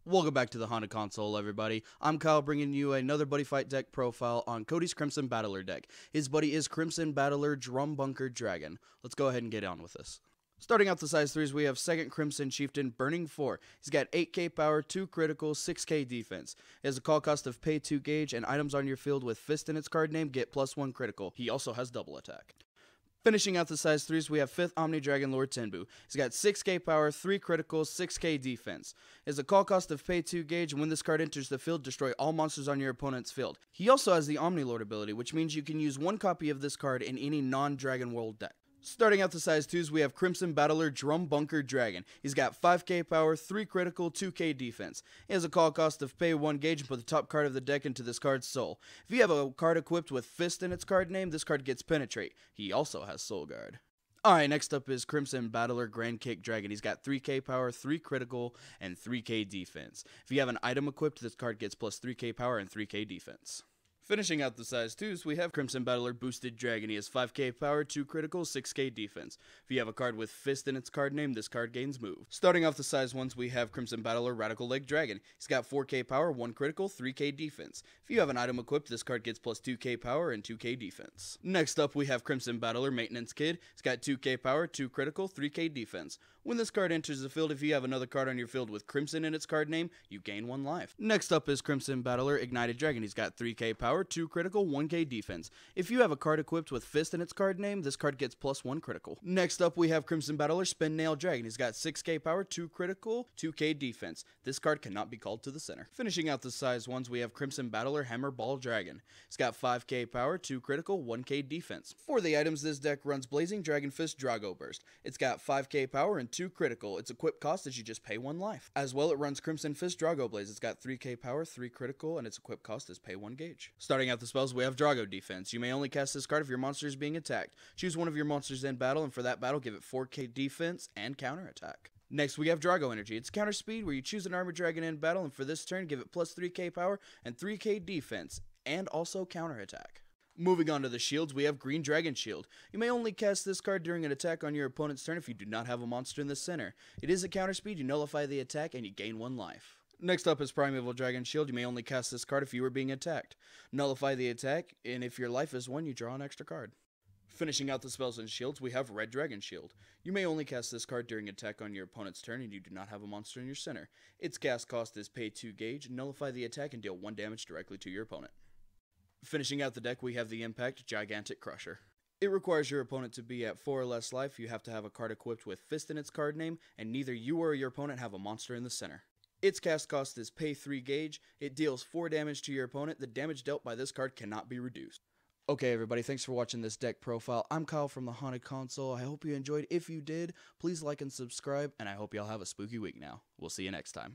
Welcome back to the Haunted Console, everybody. I'm Kyle, bringing you another Buddy Fight deck profile on Kody's Crimson Battler deck. His buddy is Crimson Battler Drumbunkar Dragon. Let's go ahead and get on with this. Starting out the size 3s, we have 2nd Crimson Chieftain Burning 4. He's got 8k power, 2 critical, 6k defense. He has a call cost of pay 2 gauge, and items on your field with Fist in its card name get +1 critical. He also has double attack. Finishing out the size 3s, we have 5th Omni Dragon Lord Tenbu. He's got 6k power, 3 critical, 6k defense. He has a call cost of pay 2 gauge, and when this card enters the field, destroy all monsters on your opponent's field. He also has the Omni Lord ability, which means you can use one copy of this card in any non-Dragon World deck. Starting out the size 2s, we have Crimson Battler Drumbunkar Dragon. He's got 5k power, 3 critical, 2k defense. He has a call cost of pay 1 gauge and put the top card of the deck into this card's soul. If you have a card equipped with Fist in its card name, this card gets Penetrate. He also has Soul Guard. Alright, next up is Crimson Battler Grand Cake Dragon. He's got 3k power, 3 critical, and 3k defense. If you have an item equipped, this card gets plus 3k power and 3k defense. Finishing out the size 2s, we have Crimson Battler Boosted Dragon. He has 5k power, 2 critical, 6k defense. If you have a card with Fist in its card name, this card gains move. Starting off the size 1s, we have Crimson Battler Radical Leg Dragon. He's got 4k power, 1 critical, 3k defense. If you have an item equipped, this card gets plus 2k power and 2k defense. Next up, we have Crimson Battler Maintenance Kid. He's got 2k power, 2 critical, 3k defense. When this card enters the field, if you have another card on your field with Crimson in its card name, you gain 1 life. Next up is Crimson Battler Ignited Dragon. He's got 3k power, 2 critical, 1k defense. If you have a card equipped with Fist in its card name, this card gets plus 1 critical. Next up, we have Crimson Battler Spin Nail Dragon. He's got 6k power, 2 critical, 2k defense. This card cannot be called to the center. Finishing out the size 1s, we have Crimson Battler Hammer Ball Dragon. He's got 5k power, 2 critical, 1k defense. For the items, this deck runs Blazing Dragon Fist Drago Burst. It's got 5k power and 2 critical. Its equip cost is you just pay 1 life. As well, it runs Crimson Fist Drago Blaze. It's got 3k power, 3 critical, and its equip cost is pay 1 gauge. Starting out the spells, we have Drago Defense. You may only cast this card if your monster is being attacked. Choose one of your monsters in battle, and for that battle, give it 4k defense and counter attack. Next, we have Drago Energy. It's counter speed, where you choose an armored dragon in battle, and for this turn, give it plus 3k power and 3k defense, and also counter attack. Moving on to the shields, we have Green Dragon Shield. You may only cast this card during an attack on your opponent's turn if you do not have a monster in the center. It is a counter speed, you nullify the attack, and you gain 1 life. Next up is Primeval Dragon Shield. You may only cast this card if you are being attacked. Nullify the attack, and if your life is 1, you draw an extra card. Finishing out the spells and shields, we have Red Dragon Shield. You may only cast this card during attack on your opponent's turn and you do not have a monster in your center. Its cast cost is pay 2 gauge, nullify the attack, and deal 1 damage directly to your opponent. Finishing out the deck, we have the Impact Gigantic Crusher. It requires your opponent to be at 4 or less life. You have to have a card equipped with Fist in its card name, and neither you or your opponent have a monster in the center. Its cast cost is pay 3 gauge. It deals 4 damage to your opponent. The damage dealt by this card cannot be reduced. Okay, everybody, thanks for watching this deck profile. I'm Kyle from the Haunted Console. I hope you enjoyed. If you did, please like and subscribe, and I hope y'all have a spooky week now. We'll see you next time.